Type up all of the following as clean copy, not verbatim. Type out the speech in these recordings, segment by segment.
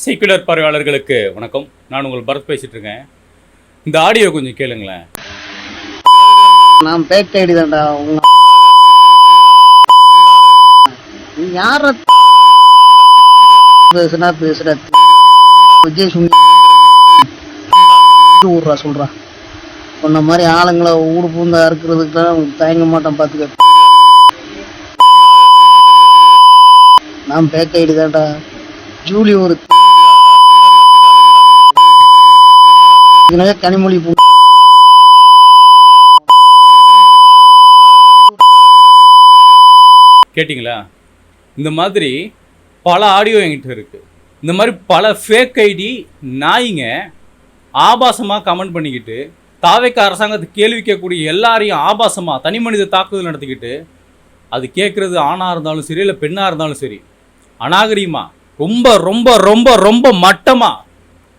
Secular பார்வையாளர்களுக்கு வணக்கம். நான் உங்கள் பரத் பேசிட்டு இருக்கேன். இந்த ஆடியோ கொஞ்சம் கேளுங்களேன். நான் பேக் ஐடி தான்டா. நீ யார பேசுனா பேசுற விஜய் ஊர்றா சொல்றா. சொன்ன மாதிரி ஆளுங்களை ஊடு பூந்தா இருக்கிறதுக்குலாம் தயங்க மாட்டான் பார்த்துக்க. நான் பேக் ஐடி தான்டா. ஜூலி ஒரு கனிமொழி கேட்டிங்களா? இந்த மாதிரி பல ஆடியோ என்கிட்ட இருக்கு. இந்த மாதிரி பல ஃபேக் ஐடி நாயிங்க ஆபாசமாக கமெண்ட் பண்ணிக்கிட்டு தாவேக்க அரசாங்கத்தை கேள்வி கேட்கக்கூடிய எல்லாரையும் ஆபாசமாக தனி மனித தாக்குதல் நடத்திக்கிட்டு அது கேட்குறது ஆணாக இருந்தாலும் சரி இல்லை பெண்ணாக இருந்தாலும் சரி அநாகரிகமாக ரொம்ப ரொம்ப ரொம்ப ரொம்ப மட்டமாக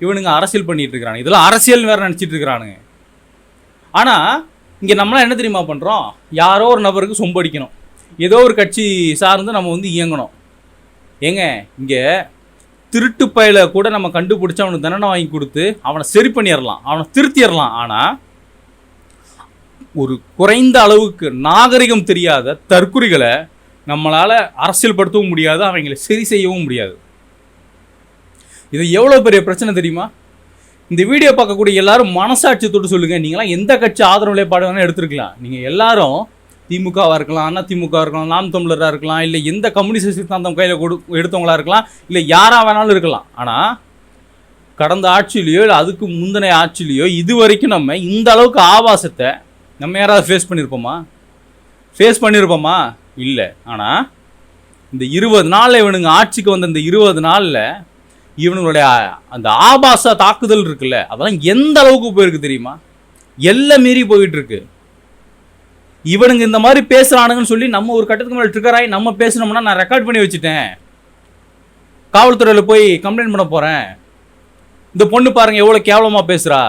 இவனுங்க அரசியல் பண்ணிட்டு இருக்கிறானுங்க. இதெல்லாம் அரசியல் வேறு நினச்சிட்டு இருக்கிறானுங்க. ஆனால் இங்கே நம்மளாம் என்ன தெரியுமா பண்ணுறோம்? யாரோ ஒரு நபருக்கு சொம்படிக்கணும், ஏதோ ஒரு கட்சி சார்ந்து நம்ம இயங்கணும். ஏங்க இங்கே திருட்டு பயில கூட நம்ம கண்டுபிடிச்சி அவனுக்கு தண்டனை வாங்கி கொடுத்து அவனை சரி பண்ணிடலாம், அவனை திருத்திடலாம். ஆனால் ஒரு குறைந்த அளவுக்கு நாகரிகம் தெரியாத தற்குறிகளை நம்மளால் அரசியல் படுத்தவும் முடியாது, அவங்களை சரி செய்யவும் முடியாது. இது எவ்வளோ பெரிய பிரச்சனை தெரியுமா? இந்த வீடியோ பார்க்கக்கூடிய எல்லாரும் மனசாட்சி தொட்டு சொல்லுங்கள். நீங்களாம் எந்த கட்சி ஆதரவு நிலைப்பாடு வேணால் எடுத்துருக்கலாம். நீங்கள் எல்லாரும் திமுகவாக இருக்கலாம், அண்ணா திமுக இருக்கலாம், நாம் தமிழராக இருக்கலாம், இல்லை எந்த கம்யூனிஸ்ட் சித்தாந்தம் கையில் எடுத்தவங்களாக இருக்கலாம், இல்லை யாராக வேணாலும் இருக்கலாம். ஆனால் கடந்த ஆட்சியிலையோ இல்லை அதுக்கு முந்தின ஆட்சியிலையோ இது வரைக்கும் நம்ம இந்த அளவுக்கு ஆபாசத்தை நம்ம யாராவது ஃபேஸ் பண்ணியிருப்போமா? இல்லை. ஆனால் இந்த 20 நாளில் இவனுங்க ஆட்சிக்கு வந்த இந்த 20 நாளில் இவனுங்களுடைய அந்த ஆபாச தாக்குதல் இருக்குல்ல, அதெல்லாம் எந்த அளவுக்கு போயிருக்கு தெரியுமா? எல்லாம் மீறி போயிட்டு இருக்கு. இவனுங்க இந்த மாதிரி பேசுறானுங்கன்னு சொல்லி நம்ம ஒரு கட்டத்துக்கு மேலே ட்ரிகர் ஆகி நம்ம பேசணும்னா நான் ரெக்கார்ட் பண்ணி வச்சுட்டேன், காவல்துறையில் போய் கம்ப்ளைண்ட் பண்ண போகிறேன். இந்த பொண்ணு பாருங்க எவ்வளோ கேவலமாக பேசுகிறா,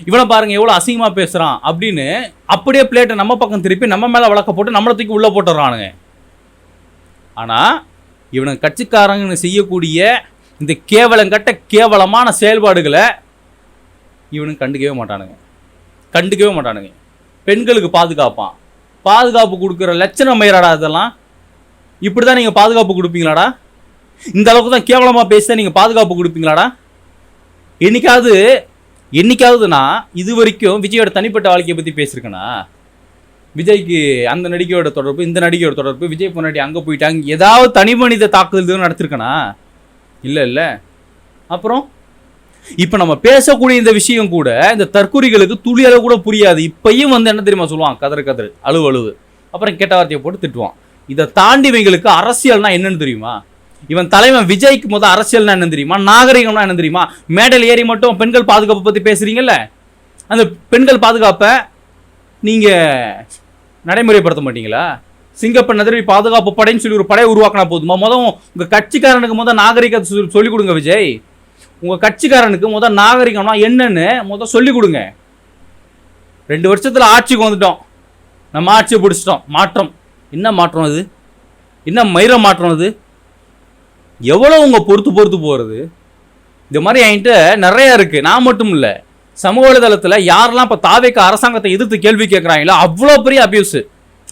இவனை பாருங்க எவ்வளோ அசிங்கமாக பேசுகிறான் அப்படின்னு அப்படியே பிளேட்டை நம்ம பக்கம் திருப்பி நம்ம மேலே வழக்க போட்டு நம்மளை தூக்கி உள்ளே போட்டுறானுங்க. ஆனால் இவனுங்க கட்சிக்காரங்க செய்யக்கூடிய இந்த கேவலமான செயல்பாடுகளை இவனுக்கு கண்டுக்கவே மாட்டானுங்க. பெண்களுக்கு பாதுகாப்பு கொடுக்குற லட்சணம் மயிராடா இதெல்லாம். இப்படி தான் நீங்கள் பாதுகாப்பு கொடுப்பீங்களாடா? இந்த அளவுக்கு தான் கேவலமாக பேச நீங்கள் பாதுகாப்பு கொடுப்பீங்களாடா? என்னைக்காவது நான் இது வரைக்கும் விஜயோட தனிப்பட்ட வாழ்க்கையை பற்றி பேசியிருக்கேனா? விஜய்க்கு அந்த நடிகையோட தொடர்பு, இந்த நடிகையோட தொடர்பு, விஜய் பொன்னாடி அங்கே போயிட்டாங்க, ஏதாவது தனி மனித தாக்குதல் நடத்திருக்கேனா? இல்லை. அப்புறம் இப்போ நம்ம பேசக்கூடிய இந்த விஷயம் கூட இந்த தற்குறிகளுக்கு துளி அளவு கூட புரியாது. இப்பயும் என்ன தெரியுமா சொல்லுவான்? கதறு அழுவு, அப்புறம் கெட்ட வார்த்தையை போட்டு திட்டுவான். இதை தாண்டி இவங்களுக்கு அரசியல்னா என்னன்னு தெரியுமா? இவன் தலைவன் விஜய்க்கு அரசியல்னா என்ன தெரியுமா? நாகரிகம்னா என்ன தெரியுமா? மேடல் ஏறி மட்டும் பெண்கள் பாதுகாப்பை பற்றி பேசுறீங்கல்ல, அந்த பெண்கள் பாதுகாப்பை நீங்கள் நடைமுறைப்படுத்த மாட்டீங்களா? சிங்கப்பெண் நதிரி பாதுகாப்பு படைன்னு சொல்லி ஒரு படையை உருவாக்கினா போதுமா? உங்கள் கட்சிக்காரனுக்கு சொல்லிக் கொடுங்க. விஜய், உங்கள் கட்சிக்காரனுக்கு நாகரிகம்னா என்னன்னு சொல்லிக் கொடுங்க. 2 வருஷத்தில் ஆட்சிக்கு வந்துட்டோம், நம்ம ஆட்சியை பிடிச்சிட்டோம். மாற்றம் என்ன மாற்றம் அது? என்ன மயிர மாற்றம் அது? எவ்வளோ உங்கள் பொறுத்து போகிறது? இந்த மாதிரி என்கிட்ட நிறையா இருக்குது. நான் மட்டும் இல்லை, சமூக வலைதளத்தில் யாரெல்லாம் இப்போ தாவேக்க அரசாங்கத்தை எதிர்த்து கேள்வி கேட்குறாங்களோ அவ்வளோ பெரிய அபியூஸு.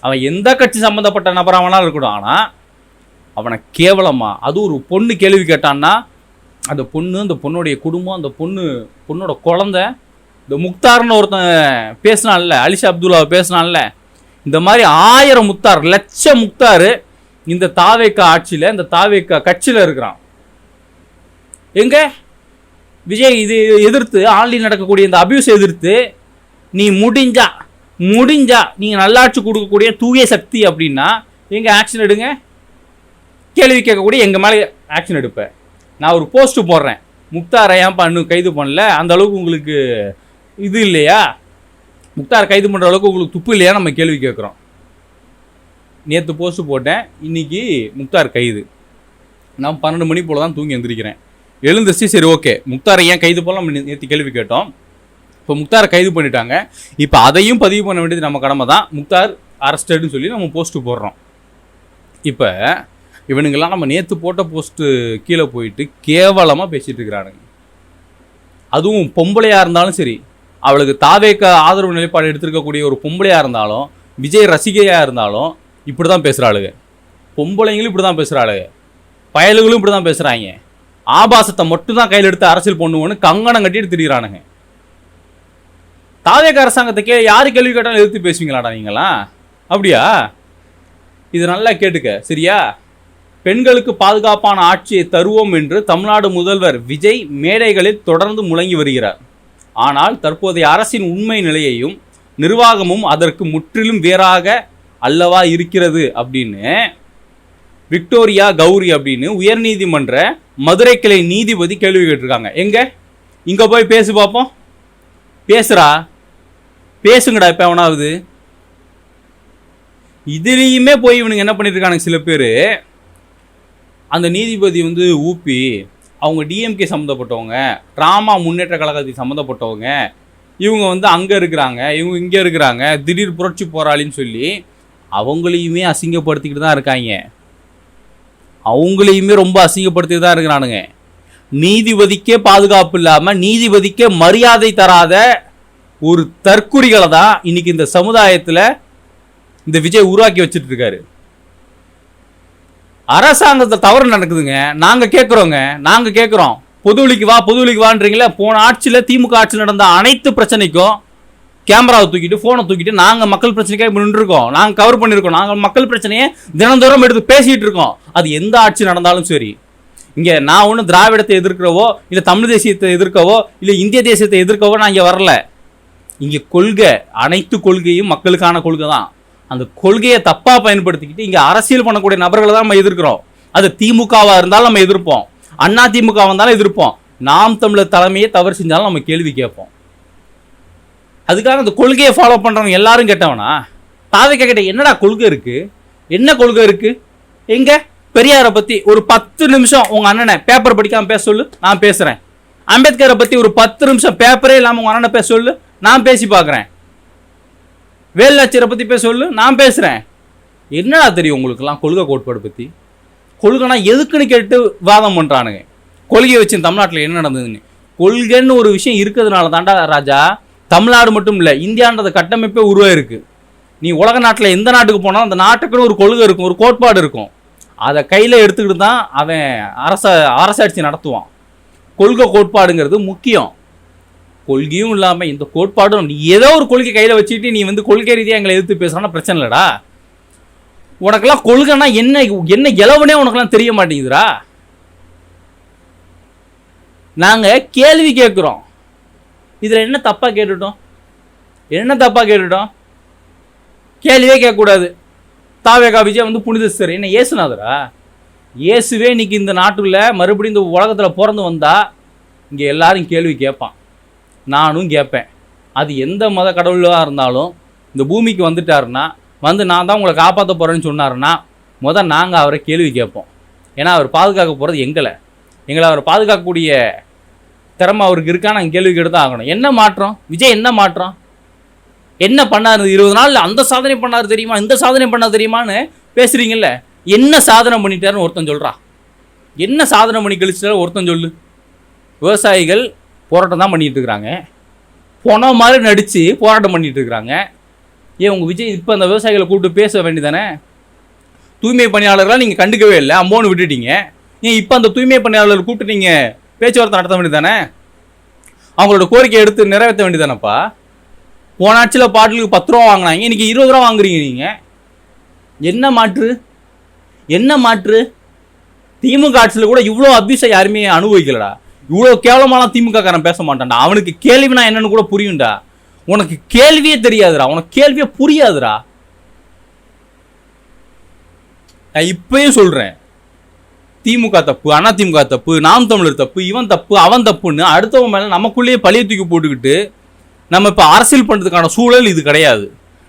அவன் எந்த கட்சி சம்மந்தப்பட்ட நபராவனாலும் இருக்கணும். ஆனால் அவனை கேவலமாக, அது ஒரு பொண்ணு கேள்வி கேட்டான்னா அந்த பொண்ணுடைய குடும்பம், அந்த பொண்ணோட குழந்தை, இந்த முக்தார்னு ஒருத்தன் பேசினான்ல, அலிஷா அப்துல்லாவை பேசினான்ல, இந்த மாதிரி 1000 முக்தார், லட்சம் முக்தார் இந்த தாவேக்க ஆட்சியில், இந்த தாவேக்க கட்சியில் இருக்கிறான். எங்க விஜய் இது எதிர்த்து ஆன்லைன் நடக்கக்கூடிய இந்த அபியூஸ் எதிர்த்து நீ முடிஞ்சா நீங்கள் நல்லாட்சி கொடுக்கக்கூடிய தூய சக்தி அப்படின்னா எங்கள் ஆக்ஷன் எடுங்க. கேள்வி கேட்கக்கூடிய எங்கள் மேலே ஆக்ஷன் எடுப்பேன். நான் ஒரு போஸ்ட்டு போடுறேன், முக்தாரை ஏன்ப்பா இன்னும் கைது பண்ணல, அந்த அளவுக்கு உங்களுக்கு இது இல்லையா? முக்தாரை கைது பண்ணுற அளவுக்கு உங்களுக்கு துப்பு இல்லையா? நம்ம கேள்வி கேட்குறோம். நேற்று போஸ்ட்டு போட்டேன், இன்றைக்கி முக்தார் கைது. நான் 12 மணி போல் தான் தூங்கி எழுந்திரிக்கிறேன். எழுந்துச்சு, சரி ஓகே முக்தாரை ஏன் கைது போல நம்ம நேற்று கேள்வி கேட்டோம். இப்போ முக்தாரை கைது பண்ணிட்டாங்க, இப்போ அதையும் பதிவு பண்ண வேண்டியது நம்ம கடமை தான். முக்தார் அரெஸ்டட்னு சொல்லி நம்ம போஸ்ட்டு போடுறோம். இப்போ இவனுங்கெல்லாம் நம்ம நேற்று போட்ட போஸ்ட்டு கீழே போயிட்டு கேவலமாக பேசிகிட்டு இருக்கிறானுங்க. அதுவும் பொம்பளையாக இருந்தாலும் சரி, அவளுக்கு தாவேக்க ஆதரவு நிலைப்பாடு எடுத்திருக்கக்கூடிய ஒரு பொம்பளையாக இருந்தாலும், விஜய் ரசிகையாக இருந்தாலும் இப்படி தான் பேசுகிறாளுங்க. பொம்பளைங்களும் இப்படி தான் பேசுகிறாளுங்க, பயலுகளும் இப்படி தான் பேசுகிறாங்க. ஆபாசத்தை மட்டும் தான் கையில் எடுத்து அரசியல் பண்ணுவோன்னு கங்கணம் கட்டிட்டு திரிகிறானுங்க. தாவேக அரசாங்கத்துக்கே யாரு கேள்வி கேட்டாலும் எதிர்த்து பேசுவீங்களாடா நீங்களாம்? அப்படியா? இது நல்லா கேட்டுக்க சரியா? பெண்களுக்கு பாதுகாப்பான ஆட்சியை தருவோம் என்று தமிழ்நாடு முதல்வர் விஜய் மேடைகளில் தொடர்ந்து முழங்கி வருகிறார். ஆனால் தற்போதைய அரசின் உண்மை நிலையையும் நிர்வாகமும் அதற்கு முற்றிலும் வேறாக அல்லவா இருக்கிறது அப்படின்னு விக்டோரியா கௌரி அப்படின்னு உயர்நீதிமன்ற மதுரை கிளை நீதிபதி கேள்வி கேட்டிருக்காங்க. எங்க இங்க போய் பேசு பார்ப்போம். பேசுறா, பேசுங்கடா. இப்ப எவனாவது இதுலேயுமே போய் இவனுங்க என்ன பண்ணிட்டு இருக்கானுங்க சில பேர். அந்த நீதிபதி வந்து ஊப்பி அவங்க டிஎம்கே சம்மந்தப்பட்டவங்க, ட்ராமா முன்னேற்ற கழகத்துக்கு சம்மந்தப்பட்டவங்க, இவங்க வந்து அங்கே இருக்கிறாங்க, இவங்க இங்கே இருக்கிறாங்க, திடீர் புரட்சி போராளின்னு சொல்லி அவங்களையுமே அசிங்கப்படுத்திக்கிட்டு தான் இருக்காங்க. அவங்களையுமே ரொம்ப அசிங்கப்படுத்திட்டு தான் இருக்கிறானுங்க. நீதிபதிக்கே பாதுகாப்பு இல்லாமல், நீதிபதிக்கே மரியாதை தராத ஒரு தற்குறிகளை தான் இன்னைக்கு இந்த சமுதாயத்தில் இந்த விஜய் உருவாக்கி வச்சுட்டு இருக்காரு. அரசாங்கத்தை தவறு நடக்குதுங்க, நாங்கள் கேட்குறோம். பொதுவெளிக்கு வான்றீங்களே. போன ஆட்சியில் திமுக ஆட்சியில் நடந்த அனைத்து பிரச்சனைக்கும் கேமராவை தூக்கிட்டு ஃபோனை தூக்கிட்டு நாங்கள் மக்கள் பிரச்சனைக்காக நின்றுருக்கோம், நாங்கள் கவர் பண்ணியிருக்கோம், நாங்கள் மக்கள் பிரச்சனையை தினந்தோறும் எடுத்து பேசிகிட்டு இருக்கோம். அது எந்த ஆட்சி நடந்தாலும் சரி. இங்கே நான் ஒன்றும் திராவிடத்தை எதிர்க்கிறவோ இல்லை தமிழ் தேசியத்தை எதிர்க்கவோ இல்லை இந்திய தேசியத்தை எதிர்க்கவோ நான் இங்கே வரல. இங்கே கொள்கை, அனைத்து கொள்கையும் மக்களுக்கான கொள்கை தான். அந்த கொள்கையை தப்பாக பயன்படுத்திக்கிட்டு இங்கே அரசியல் பண்ணக்கூடிய நபர்களை தான் நம்ம எதிர்க்கிறோம். அது திமுகவாக இருந்தாலும் நம்ம எதிர்ப்போம், அண்ணா திமுக வந்தாலும் எதிர்ப்போம், நாம் தமிழர் தலைமையை தவறு செஞ்சாலும் நம்ம கேள்வி கேட்போம். அதுக்காக அந்த கொள்கையை ஃபாலோ பண்ணுறவங்க எல்லாரும் கேட்டவனா? தாவேக்கா கிட்ட என்னடா கொள்கை இருக்கு? என்ன கொள்கை இருக்கு? எங்க பெரியாரை பற்றி ஒரு 10 நிமிஷம் உங்கள் அண்ணனை பேப்பர் படிக்காமல் பேச சொல்லு, நான் பேசுகிறேன். அம்பேத்கரை பற்றி ஒரு 10 நிமிஷம் பேப்பரே இல்லாமல் உங்கள் அண்ணனை பேச சொல்லு, நான் பேசி பார்க்குறேன். வேலுநாச்சியரை பற்றி பேச சொல்லு, நான் பேசுகிறேன். என்னடா தெரியும் உங்களுக்குலாம் கொள்கை கோட்பாடு பற்றி? கொள்கைனா எதுக்குன்னு கேட்டு வாதம் பண்ணுறானுங்க. கொள்கையை வச்சு தமிழ்நாட்டில் என்ன நடந்ததுன்னு. கொள்கைன்னு ஒரு விஷயம் இருக்கிறதுனால தாண்டா ராஜா தமிழ்நாடு மட்டும் இல்லை, இந்தியான்றது கட்டமைப்பே உருவாயிருக்கு. நீ உலக நாட்டில் எந்த நாட்டுக்கு போனாலும் அந்த நாட்டுக்குன்னு ஒரு கொள்கை இருக்கும், ஒரு கோட்பாடு இருக்கும். அதை கையில் எடுத்துக்கிட்டு தான் அவன் அரசாட்சி நடத்துவான். கொள்கை கோட்பாடுங்கிறது முக்கியம். கொள்கையும் இல்லாமல் இந்த கோட்பாடும், நீ ஏதோ ஒரு கொள்கை கையில் வச்சுக்கிட்டு நீ வந்து கொள்கை ரீதியாக எங்களை எதிர்த்து பேசுறான்னா பிரச்சனை இல்லைடா. உனக்கெல்லாம் கொள்கைன்னா என்ன என்ன இலவனே உனக்கெல்லாம் தெரிய மாட்டேங்குதுடா. நாங்கள் கேள்வி கேட்குறோம், இதில் என்ன தப்பாக கேட்டுட்டோம்? கேள்வியே கேட்கக்கூடாது. தாவேகா விஜய் வந்து புனிதஸ்தர், என்ன ஏசுநாதரா? இயேசுவே இன்னைக்கு இந்த நாட்டுல மறுபடியும் இந்த உலகத்தில் பிறந்து வந்தா இங்கே எல்லாரும் கேள்வி கேட்பான், நானும் கேட்பேன். அது எந்த மத கடவுளாக இருந்தாலும் இந்த பூமிக்கு வந்துட்டாருன்னா, வந்து நான் தான் உங்களை காப்பாற்ற போகிறேன்னு சொன்னாருன்னா நாங்கள் அவரை கேள்வி கேட்போம். ஏன்னா அவர் பாதுகாக்க போகிறது எங்களை அவர் பாதுகாக்கக்கூடிய திறமை அவருக்கு இருக்கா, நாங்கள் கேள்வி கேட்டு தான் ஆகணும். என்ன மாற்றம் விஜய்? என்ன மாற்றம்? என்ன பண்ணார் 20 நாளில்? அந்த சாதனை பண்ணார் தெரியுமா, இந்த சாதனை பண்ணார் தெரியுமான்னு பேசுகிறீங்கல்ல. என்ன சாதனை பண்ணிட்டாருன்னு ஒருத்தன் சொல்கிறா. என்ன சாதனை பண்ணி கழிச்சிட்டாரு ஒருத்தன் சொல்லு. விவசாயிகள் போராட்டம் தான் பண்ணிகிட்டு இருக்கிறாங்க, போன மாதிரி நடித்து போராட்டம் பண்ணிகிட்டு இருக்கிறாங்க. ஏன் உங்கள் விஜய் இப்போ அந்த விவசாயிகளை கூப்பிட்டு பேச வேண்டியதானே? தூய்மை பணியாளர்களாக நீங்கள் கண்டுக்கவே இல்லை, அம்மோன்னு விட்டுட்டீங்க. ஏன் இப்போ அந்த தூய்மை பணியாளர்கள் கூப்பிட்டு நீங்கள் பேச்சுவார்த்தை நடத்த வேண்டியதானே? அவங்களோட கோரிக்கையை எடுத்து நிறைவேற்ற வேண்டியதானப்பா. போன ஆட்சியில் பாட்டிலுக்கு 10 ரூபா வாங்கினாங்க, இன்றைக்கி 20 ரூபா வாங்குறீங்க நீங்கள். என்ன மாற்று? திமுக ஆட்சியில் கூட இவ்வளோ அபியூஸை யாருமே அனுபவிக்கலடா. இவ்வளோ கேவலமான திமுக காரன் பேச மாட்டான்டா. அவனுக்கு கேள்வினா என்னன்னு கூட புரியும்டா. உனக்கு கேள்வியே தெரியாதுடா, உனக்கு கேள்வியே புரியாதுடா. நான் இப்பயும் சொல்கிறேன், திமுக தப்பு, அண்ணா திமுக தப்பு, நாம் தமிழர் தப்பு, இவன் தப்பு, அவன் தப்புன்னு அடுத்தவன் மேலே நமக்குள்ளேயே பழிய தூக்கி போட்டுக்கிட்டு நம்ம இப்போ அரசியல் பண்ணுறதுக்கான சூழல் இது கிடையாது.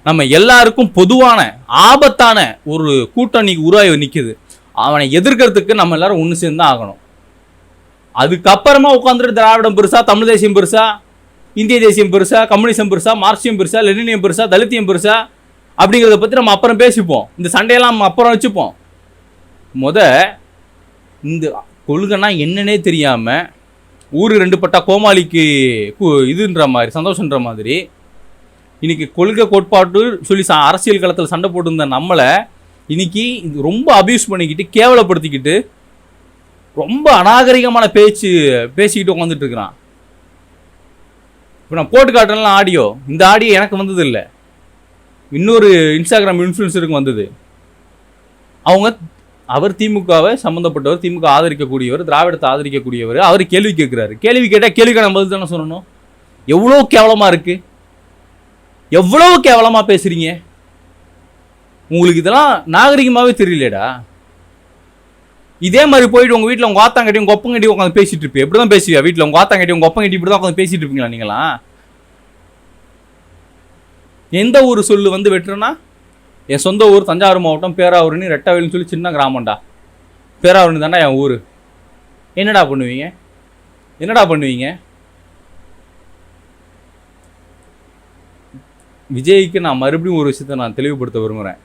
நம்ம எல்லாருக்கும் பொதுவான ஆபத்தான ஒரு கூட்டணி உருவாகி நிற்குது. அவனை எதிர்க்கிறதுக்கு நம்ம எல்லாரும் ஒன்று சேர்ந்து தான் ஆகணும். அதுக்கப்புறமா உட்காந்துட்டு திராவிடம் பெருசா, தமிழ் தேசியம் பெருசா, இந்திய தேசியம் பெருசா, கம்யூனிசம் பெருசா, மார்க்சியம் பெருசா, லெனினியம் பெருசா, தலித்தியம் பெருசா அப்படிங்கிறத பற்றி நம்ம அப்புறம் பேசிப்போம். இந்த சண்டையெல்லாம் நம்ம அப்புறம் வச்சுப்போம். இந்த கொள்கைனா என்னன்னே தெரியாமல் ஊர் 2 பட்டா கோமாளிக்கு இதுன்ற மாதிரி சந்தோஷன்ற மாதிரி இன்னைக்கு கொள்கை கோட்பாட்டு சொல்லி அரசியல் களத்தில் சண்டை போட்டுருந்த நம்மளை இன்னைக்கு இது ரொம்ப அபியூஸ் பண்ணிக்கிட்டு கேவலப்படுத்திக்கிட்டு ரொம்ப அநாகரிகமான பேசிக்கிட்டு உட்காந்துட்டு இருக்கிறான். இப்போ நான் போட்டு காட்டுறேன்லாம் ஆடியோ, இந்த ஆடியோ எனக்கு வந்தது இல்லை, இன்னொரு இன்ஸ்டாகிராம் இன்ஃப்ளூயன்சருக்கு வந்தது. அவர் திமுகவை சம்மந்தப்பட்டவர், திமுக ஆதரிக்கக்கூடியவர், திராவிடத்தை ஆதரிக்கக்கூடியவர். அவர் கேள்வி கேட்குறாரு. கேள்வி கேட்டால் கேள்விக்கான பதில் தானே சொல்லணும். எவ்வளோ கேவலமாக இருக்கு, எவ்வளோ கேவலமாக பேசுறீங்க. உங்களுக்கு இதெல்லாம் நாகரிகமாகவே தெரியலடா. இதே மாதிரி போயிட்டு உங்கள் வீட்டில் உங்கள் ஆத்தாங்கட்டி உங்கள் ஒப்பங்கட்டி உட்காந்து பேசிட்டு இருப்பீங்க. எப்படி தான் பேசுவியா வீட்டில் உங்கள் ஆத்தாங்கட்டி உங்கள் ஒப்பங்கட்டி இப்படி தான் உட்காந்து பேசிட்டு இருப்பீங்களா நீங்களாம்? எந்த ஊர் சொல்லு வந்து வெட்டுறேன்னா, என் சொந்த ஊர் தஞ்சாவூர் மாவட்டம் பேராவூர்னு ரெட்டவேல்னு சொல்லி சின்ன கிராமம்டா. பேராவூர்னு தானே என் ஊர். என்னடா பண்ணுவீங்க? விஜய்க்கு நான் மறுபடியும் ஒரு விஷயத்தை நான் தெளிவுபடுத்த விரும்புகிறேன்.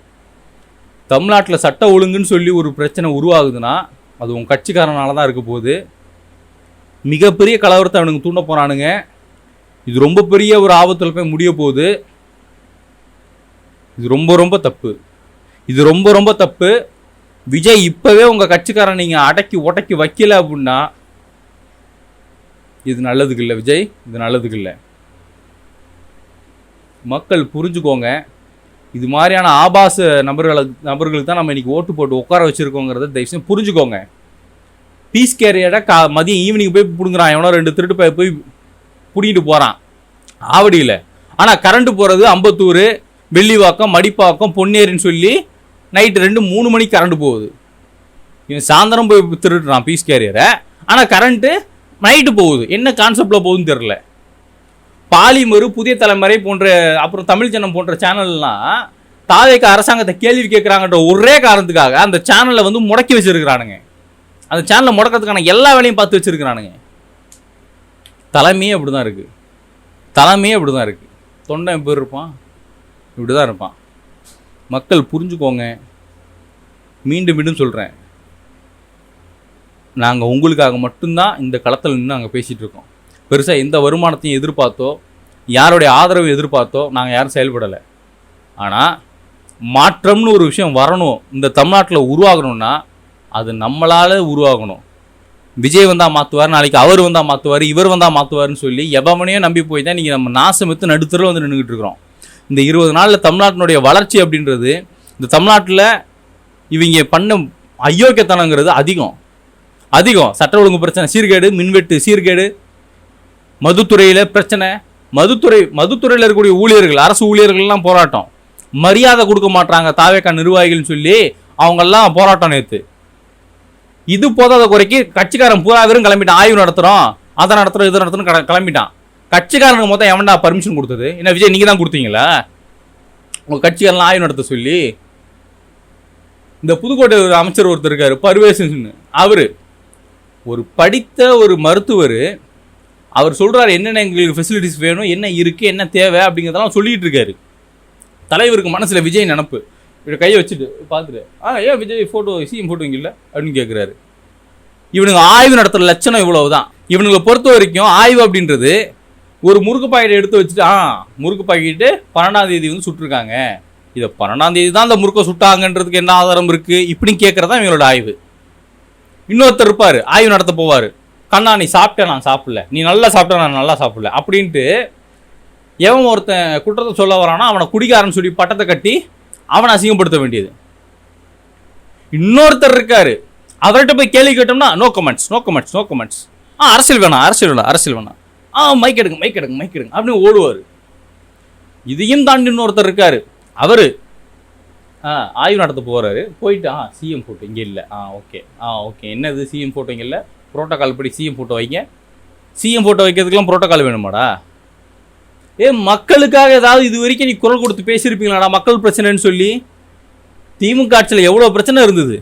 தமிழ்நாட்டில் சட்ட ஒழுங்குன்னு சொல்லி ஒரு பிரச்சனை உருவாகுதுன்னா அது உன் கட்சிக்காரனால தான் இருக்க போகுது. மிகப்பெரிய கலவரத்தை அவனுக்கு தூண்ட போகிறானுங்க. இது ரொம்ப பெரிய ஒரு ஆபத்தில் போய் முடிய போகுது. இது ரொம்ப ரொம்ப தப்பு. விஜய் இப்போவே உங்கள் கட்சிக்காரன் நீங்கள் அடக்கி உடக்கி வைக்கல அப்படின்னா இது நல்லதுக்கு இல்லை. விஜய், இது நல்லதுக்கு இல்லை. மக்கள் புரிஞ்சுக்கோங்க. இது மாதிரியான ஆபாச நபர்களுக்கு தான் நம்ம இன்னைக்கு ஓட்டு போட்டு உட்கார வச்சுருக்கோங்கிறத தயவுசெய்து புரிஞ்சுக்கோங்க. பீஸ் கேரியரை மதியம் ஈவினிங் போய் பிடுங்குறான். எவனோ 2 திருட்டு போய் பிடிக்கிட்டு போகிறான் ஆவடியில். ஆனால் கரண்ட் போகிறது அம்பத்தூர், வெள்ளிவாக்கம், மடிப்பாக்கம், பொன்னேரின்னு சொல்லி நைட்டு 2-3 மணிக்கு கரண்ட் போகுது. இவன் சாயந்தரம் போய் திருடுறான் பீஸ் கேரியரை. ஆனால் கரண்ட்டு நைட்டு போகுது. என்ன கான்செப்டில் போகுதுன்னு தெரில. பாலிமரு, புதிய தலைமுறை போன்ற அப்புறம் தமிழ் ஜனம் போன்ற சேனல்லாம் தாவேக அரசாங்கத்தை கேள்வி கேட்குறாங்கன்ற ஒரே காரணத்துக்காக அந்த சேனலை வந்து முடக்கி வச்சிருக்கிறானுங்க. அந்த சேனலை முடக்கிறதுக்கான எல்லா வேலையும் பார்த்து வச்சிருக்கிறானுங்க. தலைமையே அப்படி தான் இருக்குது. தொண்டை எப்படி இருப்பான்? இப்படி தான் இருப்பான். மக்கள் புரிஞ்சுக்கோங்க. மீண்டும் சொல்கிறேன், நாங்கள் உங்களுக்காக மட்டும்தான் இந்த களத்தில் நின்று நாங்கள் பேசிகிட்டு இருக்கோம். பெருசாக எந்த வருமானத்தையும் எதிர்பார்த்தோ யாருடைய ஆதரவு எதிர்பார்த்தோ நாங்கள் யாரும் செயல்படலை. ஆனால் மாற்றம்னு ஒரு விஷயம் வரணும், இந்த தமிழ்நாட்டில் உருவாகணும்னா அது நம்மளால் உருவாகணும். விஜய் வந்தால் மாற்றுவார், நாளைக்கு அவர் வந்தால் மாற்றுவார், இவர் வந்தால் மாற்றுவார்னு சொல்லி எவனையும் நம்பி போய் தான் நீங்கள் நம்ம நாசமித்து நடுத்தரில் வந்து நின்றுக்கிட்டு இருக்கிறோம். இந்த 20 நாளில் தமிழ்நாட்டினுடைய வளர்ச்சி அப்படின்றது, இந்த தமிழ்நாட்டில் இவங்க பண்ண அயோக்கியத்தனங்கிறது அதிகம். சட்ட ஒழுங்கு பிரச்சனை, சீர்கேடு, மின்வெட்டு சீர்கேடு, மதுத்துறையில் பிரச்சனை. மதுத்துறையில் இருக்கக்கூடிய ஊழியர்கள், அரசு ஊழியர்கள்லாம் போராட்டம். மரியாதை கொடுக்க மாட்டாங்க தாவேகா நிர்வாகிகள்னு சொல்லி அவங்கெல்லாம் போராட்டம் நேற்று. இது போதாத குறைக்கு கட்சிக்காரன் பூராவரும் கிளம்பிட்டான். ஆய்வு நடத்துகிறோம், அதை நடத்துகிறோம், இதை நடத்துகிறோம் கிளம்பிட்டான். கட்சிக்காரனுக்கு மொத்தம் எவன்டா பர்மிஷன் கொடுத்தது? என்ன விஜய் நீங்கள் தான் கொடுத்தீங்களா உங்கள் கட்சிக்காரன் ஆய்வு நடத்த சொல்லி? இந்த புதுக்கோட்டை ஒரு அமைச்சர் ஒருத்தர் இருக்கார், பர்வேசன். அவர் ஒரு படித்த ஒரு மருத்துவர். அவர் சொல்கிறார் என்னென்ன எங்களுக்கு ஃபெசிலிட்டிஸ் வேணும், என்ன இருக்குது, என்ன தேவை அப்படிங்கிறதெல்லாம் சொல்லிகிட்டு இருக்காரு. தலைவருக்கு மனசில் விஜய் நினப்பு. இப்படி கையை வச்சுட்டு பார்த்துட்டு ஏன் விஜய் ஃபோட்டோ சிஎம் ஃபோட்டோ இங்கே இல்லை அப்படின்னு கேட்குறாரு. இவனுங்க ஆய்வு நடத்துகிற லட்சணம் இவ்வளவு தான். இவனுங்களை பொறுத்த வரைக்கும் ஆய்வு அப்படின்றது ஒரு முறுக்கு பாக்கெட்டை எடுத்து வச்சுட்டு முறுக்கு பாக்கெட்டு 12ஆம் தேதி வந்து சுட்டிருக்காங்க, இதை 12ஆம் தேதி தான் அந்த முறுக்கை சுட்டாங்கன்றதுக்கு என்ன ஆதாரம் இருக்குது இப்படி கேட்குறதா இவங்களோட ஆய்வு. இன்னொருத்தர் இருப்பார், ஆய்வு நடத்த போவார். கண்ணா நீ சாப்பிட்டேன், நான் சாப்பிடல, நீ நல்லா சாப்பிட்டேன், நான் நல்லா சாப்பிடல அப்படின்ட்டு எவன் ஒருத்தன் குற்றத்தை சொல்ல வரானா அவனை குடிக்காரன்னு சொல்லி பட்டத்தை கட்டி அவனை அசிங்கப்படுத்த வேண்டியது. இன்னொருத்தர் இருக்காரு, அவர்கிட்ட போய் கேள்வி கேட்டோம்னா நோ கமெண்ட்ஸ். அரசியல் வேணாம். மைக் எடுங்க அப்படின்னு ஓடுவார். இதையும் தாண்டி இன்னொருத்தர் இருக்காரு, அவரு ஆய்வு நடத்த போறாரு. போயிட்டு சிஎம் ஃபோட்டோ இங்கே இல்லை, ஓகே என்னது சிஎம் ஃபோட்டோ இங்கே இல்லை, புரோட்டோக்கால் படி சிஎம் ஃபோட்டோ வைங்க. சிஎம் ஃபோட்டோ வைக்கிறதுக்கெல்லாம் புரோட்டோக்கால் வேணுமாடா? மக்களுக்காக ஏதாவது இது வரைக்கும் நீ குரல் கொடுத்து பேசியிருப்பீங்களாடா? மக்கள் பிரச்சனைன்னு சொல்லி திமுக ஆட்சியில் எவ்வளோ பிரச்சனை இருந்தது,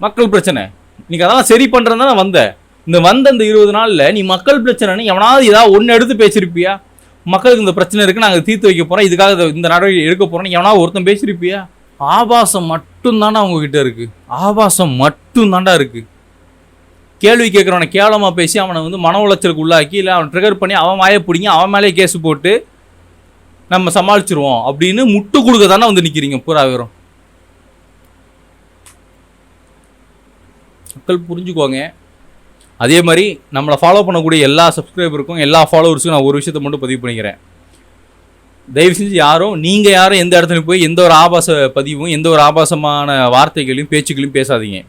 மக்கள் பிரச்சனை. இன்னைக்கு அதெல்லாம் சரி பண்ணுறது தான் வந்த இந்த 20 நாளில் நீ மக்கள் பிரச்சனைன்னு எவனாவது ஏதாவது ஒன்று எடுத்து பேசியிருப்பியா? மக்களுக்கு இந்த பிரச்சனை இருக்குது, நாங்கள் தீர்த்து வைக்க போகிறோம், இதுக்காக இந்த நடவடிக்கை எடுக்க போகிறோம், எவனாவது ஒருத்தன் பேசியிருப்பியா? ஆபாசம் மட்டும் மட்டும்தானே அவங்கக்கிட்ட இருக்குது. ஆபாசம் மட்டும்தாண்டா இருக்குது. கேள்வி கேட்குறவனை கேவலமாக பேசி அவனை வந்து மன உளைச்சலுக்கு உள்ளாக்கி, இல்லை அவன் ட்ரிகர் பண்ணி அவன் வாயை பிடிங்கி அவன் மேலே கேஸு போட்டு நம்ம சமாளிச்சிருவோம் அப்படின்னு முட்டு கொடுக்க தானே வந்து நிற்கிறீங்க பூரா பேரும். மக்கள் புரிஞ்சுக்குவாங்க. அதே மாதிரி நம்மளை ஃபாலோ பண்ணக்கூடிய எல்லா சப்ஸ்கிரைபருக்கும் எல்லா ஃபாலோவர்ஸுக்கும் நான் ஒரு விஷயத்தை மட்டும் பதிவு பண்ணிக்கிறேன். தயவு செஞ்சு நீங்கள் யாரும் எந்த இடத்துலையும் போய் எந்த ஒரு ஆபாச பதிவும் எந்த ஒரு ஆபாசமான வார்த்தைகளையும் பேச்சுக்களையும் பேசாதீங்க.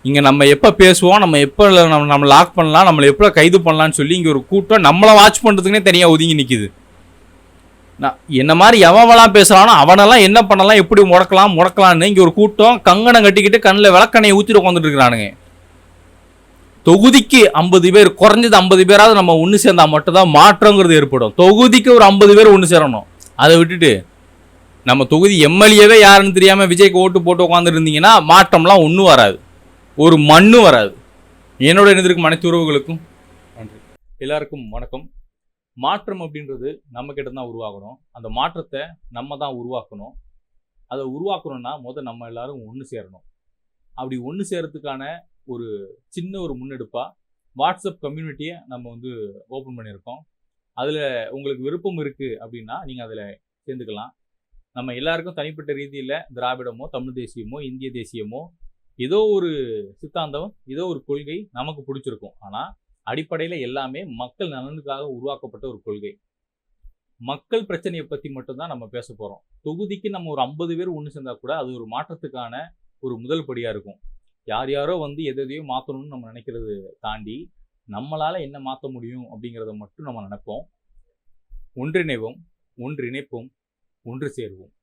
இங்கே நம்ம எப்போ பேசுவோம், நம்ம எப்போ நம்ம லாக் பண்ணலாம், நம்மளை எப்போ கைது பண்ணலான்னு சொல்லி இங்கே ஒரு கூட்டம் நம்மளை வாட்ச் பண்ணுறதுக்குனே தனியாக ஒதுங்கி நிற்கிது. நான் என்ன மாதிரி எவன்லாம் பேசுகிறானோ அவனெல்லாம் என்ன பண்ணலாம், எப்படி முடக்கலான்னு இங்கே ஒரு கூட்டம் கங்கணம் கட்டிக்கிட்டு கண்ணில் விளக்கணையை ஊற்றிட்டு உட்காந்துட்டு இருக்கிறானுங்க. தொகுதிக்கு 50 பேர், குறைஞ்சது 50 பேராவது நம்ம ஒன்று சேர்ந்தால் மட்டும்தான் மாற்றங்கிறது ஏற்படும். தொகுதிக்கு ஒரு 50 பேர் ஒன்று சேரணும். அதை விட்டுட்டு நம்ம தொகுதி எம்எல்ஏவே யாருன்னு தெரியாமல் விஜய்க்கு ஓட்டு போட்டு உட்காந்துட்டு இருந்தீங்கன்னா மாற்றம்லாம் ஒன்றும் வராது, ஒரு மண்ணும் வராது. என்னோட இணைந்திருக்கும் அனைத்து உறவுகளுக்கும் நன்றி. எல்லாருக்கும் வணக்கம். மாற்றம் அப்படின்றது நம்ம கிட்ட தான் உருவாகணும். அந்த மாற்றத்தை நம்ம தான் உருவாக்கணும். அதை உருவாக்கணும்னா முதல் நம்ம எல்லாரும் ஒன்று சேரணும். அப்படி ஒன்று சேரத்துக்கான ஒரு சின்ன ஒரு முன்னெடுப்பாக வாட்ஸ்அப் கம்யூனிட்டியை நம்ம வந்து ஓப்பன் பண்ணியிருக்கோம். அதில் உங்களுக்கு விருப்பம் இருக்குது அப்படின்னா நீங்கள் அதில் சேர்ந்துக்கலாம். நம்ம எல்லாருக்கும் தனிப்பட்ட ரீதியில் திராவிடமோ தமிழ் தேசியமோ இந்திய தேசியமோ ஏதோ ஒரு சித்தாந்தம் ஏதோ ஒரு கொள்கை நமக்கு பிடிச்சிருக்கும். ஆனால் அடிப்படையில் எல்லாமே மக்கள் நலனுக்காக உருவாக்கப்பட்ட ஒரு கொள்கை. மக்கள் பிரச்சனையை பற்றி மட்டும்தான் நம்ம பேச போகிறோம். தொகுதிக்கு நம்ம ஒரு 50 பேர் ஒன்று சேர்ந்தால் கூட அது ஒரு மாற்றத்துக்கான ஒரு முதல் படியாக இருக்கும். யாரோ வந்து எதையோ மாற்றணும்னு நம்ம நினைக்கிறது தாண்டி நம்மளால் என்ன மாற்ற முடியும் அப்படிங்கிறத மட்டும் நம்ம நினைப்போம். ஒன்றிணைவோம், ஒன்றிணைப்போம், ஒன்று சேருவோம்.